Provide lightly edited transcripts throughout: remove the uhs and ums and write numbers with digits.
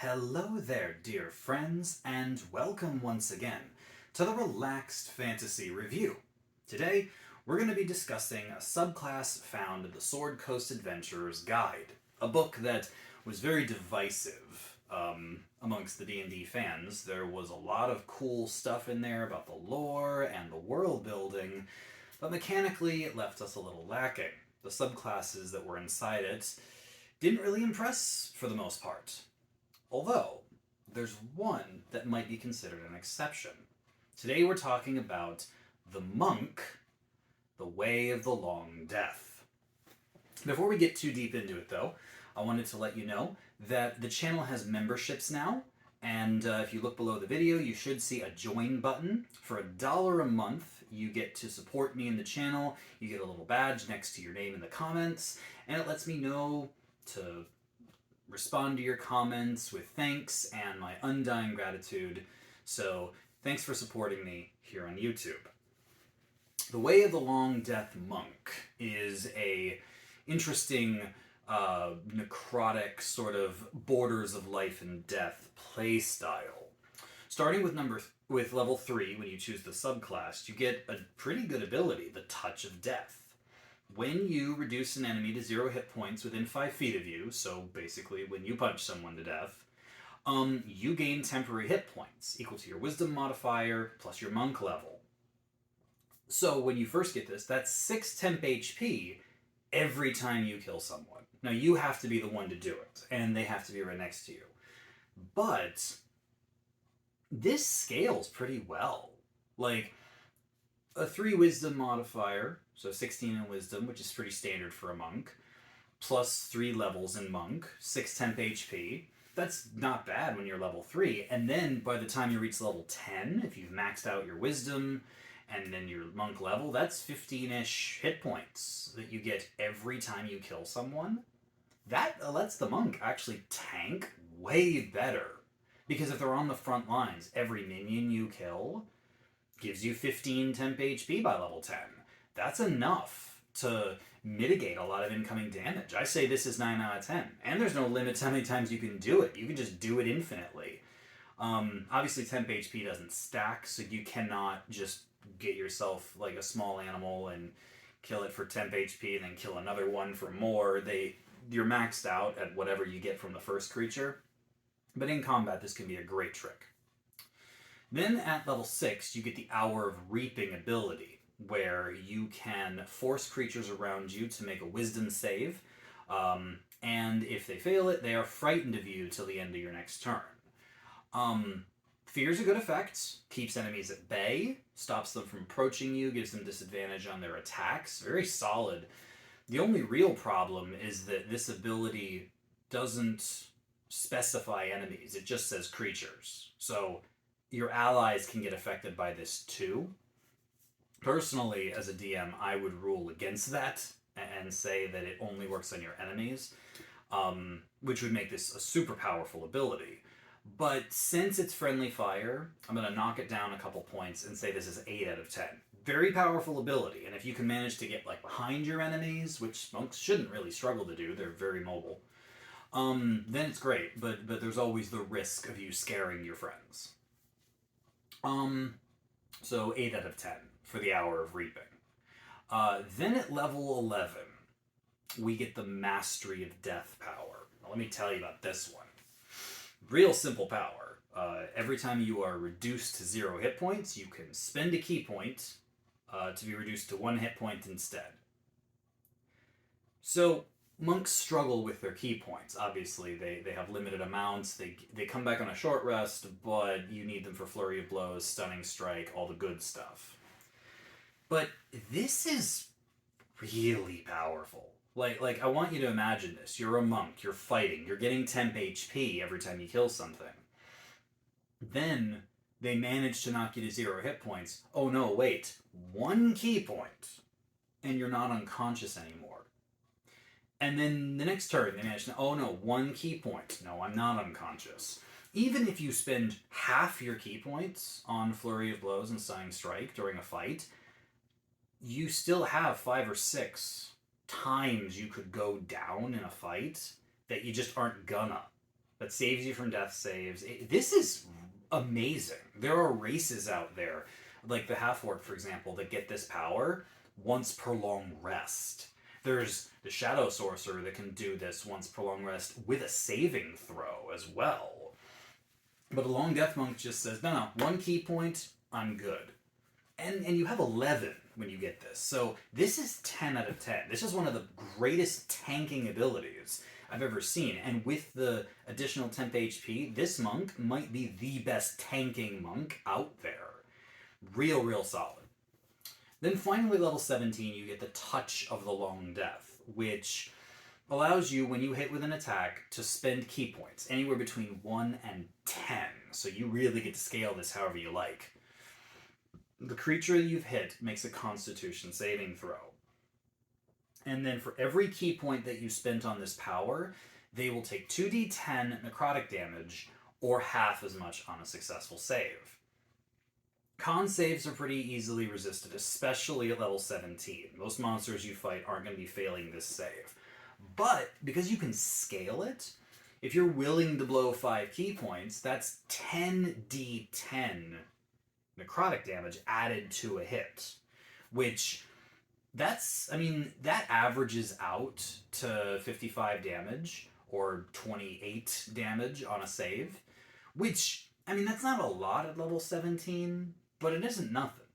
Hello there, dear friends, and welcome once again to the Relaxed Fantasy Review. Today, we're going to be discussing a subclass found in the Sword Coast Adventurer's Guide, a book that was very divisive amongst the D&D fans. There was a lot of cool stuff in there about the lore and the world building, but mechanically it left us a little lacking. The subclasses that were inside it didn't really impress for the most part. Although, there's one that might be considered an exception. Today we're talking about the monk, the Way of the Long Death. Before we get too deep into it though, I wanted to let you know that the channel has memberships now, and if you look below the video, you should see a join button. For $1 a month, you get to support me in the channel, you get a little badge next to your name in the comments, and it lets me know to respond to your comments with thanks and my undying gratitude. So thanks for supporting me here on YouTube. The Way of the Long Death Monk is a interesting necrotic sort of borders of life and death play style. Starting with level 3, when you choose the subclass, you get a pretty good ability, the Touch of Death. When you reduce an enemy to 0 hit points within 5 feet of you, so basically when you punch someone to death, you gain temporary hit points, equal to your wisdom modifier plus your monk level. So when you first get this, that's 6 temp HP every time you kill someone. Now you have to be the one to do it, and they have to be right next to you. But this scales pretty well. Like, a 3 wisdom modifier, so 16 in wisdom, which is pretty standard for a monk, plus 3 levels in monk, 6 temp HP. That's not bad when you're level 3. And then by the time you reach level 10, if you've maxed out your wisdom and then your monk level, that's 15-ish hit points that you get every time you kill someone. That lets the monk actually tank way better. Because if they're on the front lines, every minion you kill gives you 15 temp HP by level 10. That's enough to mitigate a lot of incoming damage. I say this is 9 out of 10. And there's no limit to how many times you can do it. You can just do it infinitely. Obviously temp HP doesn't stack, so you cannot just get yourself like a small animal and kill it for temp HP and then kill another one for more. You're maxed out at whatever you get from the first creature. But in combat, this can be a great trick. Then at level 6, you get the Hour of Reaping ability, where you can force creatures around you to make a wisdom save, and if they fail it, they are frightened of you till the end of your next turn. Fear's a good effect, keeps enemies at bay, stops them from approaching you, gives them disadvantage on their attacks, very solid. The only real problem is that this ability doesn't specify enemies, it just says creatures. So your allies can get affected by this too. Personally, as a DM, I would rule against that and say that it only works on your enemies, which would make this a super powerful ability. But since it's friendly fire, I'm going to knock it down a couple points and say this is 8 out of 10. Very powerful ability, and if you can manage to get like behind your enemies, which monks shouldn't really struggle to do, they're very mobile, then it's great, but there's always the risk of you scaring your friends. So 8 out of 10 for the Hour of Reaping. Then at level 11, we get the Mastery of Death power. Now, let me tell you about this one. Real simple power. Every time you are reduced to 0 hit points, you can spend a key point to be reduced to 1 hit point instead. So monks struggle with their key points. Obviously, they have limited amounts. They come back on a short rest, but you need them for Flurry of Blows, Stunning Strike, all the good stuff. But this is really powerful. Like I want you to imagine this. You're a monk, you're fighting, you're getting temp HP every time you kill something. Then they manage to knock you to 0 hit points. Oh no, wait. 1 key point, and you're not unconscious anymore. And then the next turn, they manage to, oh no, 1 key point. No, I'm not unconscious. Even if you spend half your key points on Flurry of Blows and Stunning Strike during a fight, you still have 5 or 6 times you could go down in a fight that you just aren't gonna. that saves you from death saves. This is amazing. There are races out there, like the half-orc, for example, that get this power once per long rest. There's the Shadow Sorcerer that can do this once per long rest with a saving throw as well. But a Long Death Monk just says, no, 1 key point, I'm good. And you have 11 when you get this. So this is 10 out of 10. This is one of the greatest tanking abilities I've ever seen. And with the additional temp HP, this monk might be the best tanking monk out there. Real solid. Then finally, level 17, you get the Touch of the Long Death, which allows you, when you hit with an attack, to spend key points, anywhere between 1 and 10. So you really get to scale this however you like. The creature you've hit makes a Constitution saving throw. And then for every key point that you spent on this power, they will take 2d10 necrotic damage, or half as much on a successful save. Con saves are pretty easily resisted, especially at level 17. Most monsters you fight aren't going to be failing this save. But because you can scale it, if you're willing to blow 5 key points, that's 10d10 necrotic damage added to a hit. Which, that averages out to 55 damage, or 28 damage on a save. Which, that's not a lot at level 17, but it isn't nothing.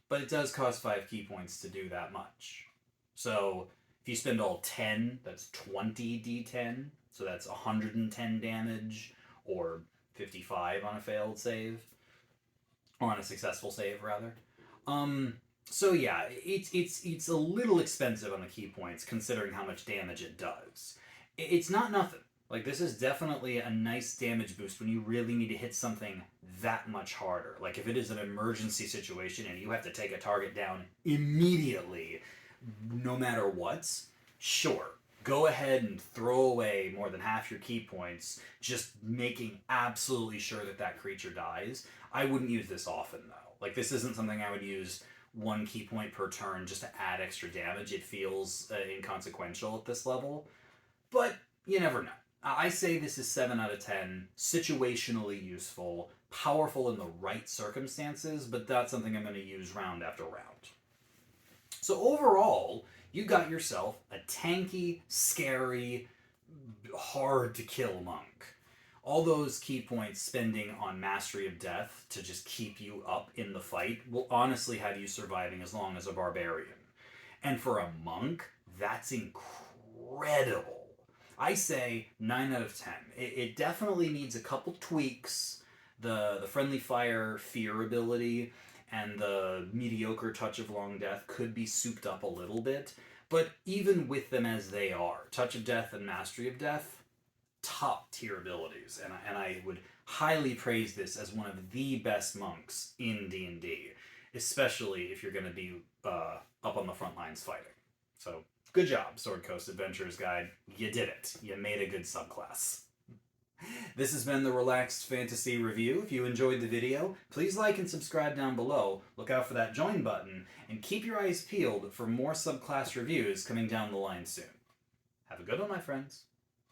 But it does cost 5 key points to do that much. So if you spend all 10, that's 20 d10, so that's 110 damage, or 55 on a failed save, or on a successful save, rather. So yeah, it's a little expensive on the key points, considering how much damage it does. It's not nothing. Like, this is definitely a nice damage boost when you really need to hit something that much harder. Like, if it is an emergency situation and you have to take a target down immediately, no matter what, sure, go ahead and throw away more than half your key points, just making absolutely sure that that creature dies. I wouldn't use this often, though. Like, this isn't something I would use 1 key point per turn just to add extra damage. It feels inconsequential at this level. But you never know. I say this is 7 out of 10, situationally useful, powerful in the right circumstances, but that's something I'm going to use round after round. So overall, you got yourself a tanky, scary, hard-to-kill monk. All those key points spending on Mastery of Death to just keep you up in the fight will honestly have you surviving as long as a barbarian. And for a monk, that's incredible. I say 9 out of 10. It definitely needs a couple tweaks. The Friendly Fire Fear ability and the mediocre Touch of Long Death could be souped up a little bit. But even with them as they are, Touch of Death and Mastery of Death, top tier abilities. And I would highly praise this as one of the best monks in D&D. Especially if you're going to be up on the front lines fighting. So, good job, Sword Coast Adventurers Guide. You did it. You made a good subclass. This has been the Relaxed Fantasy Review. If you enjoyed the video, please like and subscribe down below. Look out for that join button, and keep your eyes peeled for more subclass reviews coming down the line soon. Have a good one, my friends.